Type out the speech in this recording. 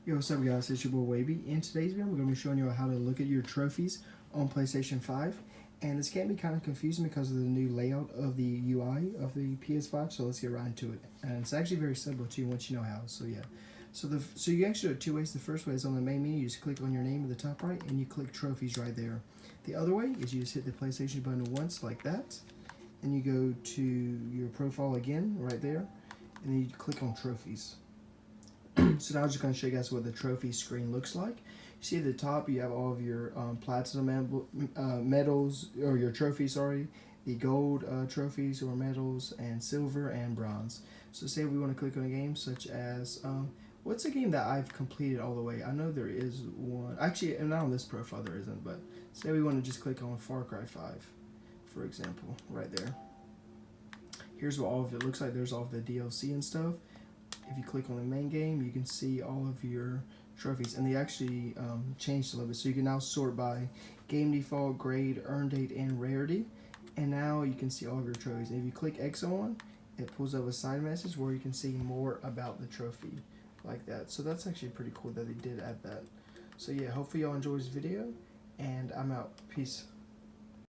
Yo, what's up guys, it's your boy Wavy. In today's video, we're going to be showing you how to look at your trophies on PlayStation 5. And this can be kind of confusing because of the new layout of the UI of the PS5, so let's get right into it. And it's actually very simple too once you know how, so yeah. So you actually do it two ways. The first way is on the main menu, you just click on your name at the top right and you click trophies right there. The other way is you just hit the PlayStation button once like that, and you go to your profile again right there, and then you click on trophies. So now I'm just going to show you guys what the trophy screen looks like. You see at the top you have all of your platinum medals, or your trophies, sorry, the gold trophies or medals, and silver and bronze. So say we want to click on a game such as, what's a game that I've completed all the way? I know there is one, actually not on this profile there isn't, but say we want to just click on Far Cry 5, for example, right there. Here's what all of it looks like. There's all of the DLC and stuff. If you click on the main game, you can see all of your trophies, and they actually changed a little bit, so you can now sort by game default, grade, earn date, and rarity. And now you can see all of your trophies. And if you click X on one, it pulls up a side message where you can see more about the trophy, like that. So that's actually pretty cool that they did add that. So yeah, hopefully y'all enjoy this video, and I'm out. Peace.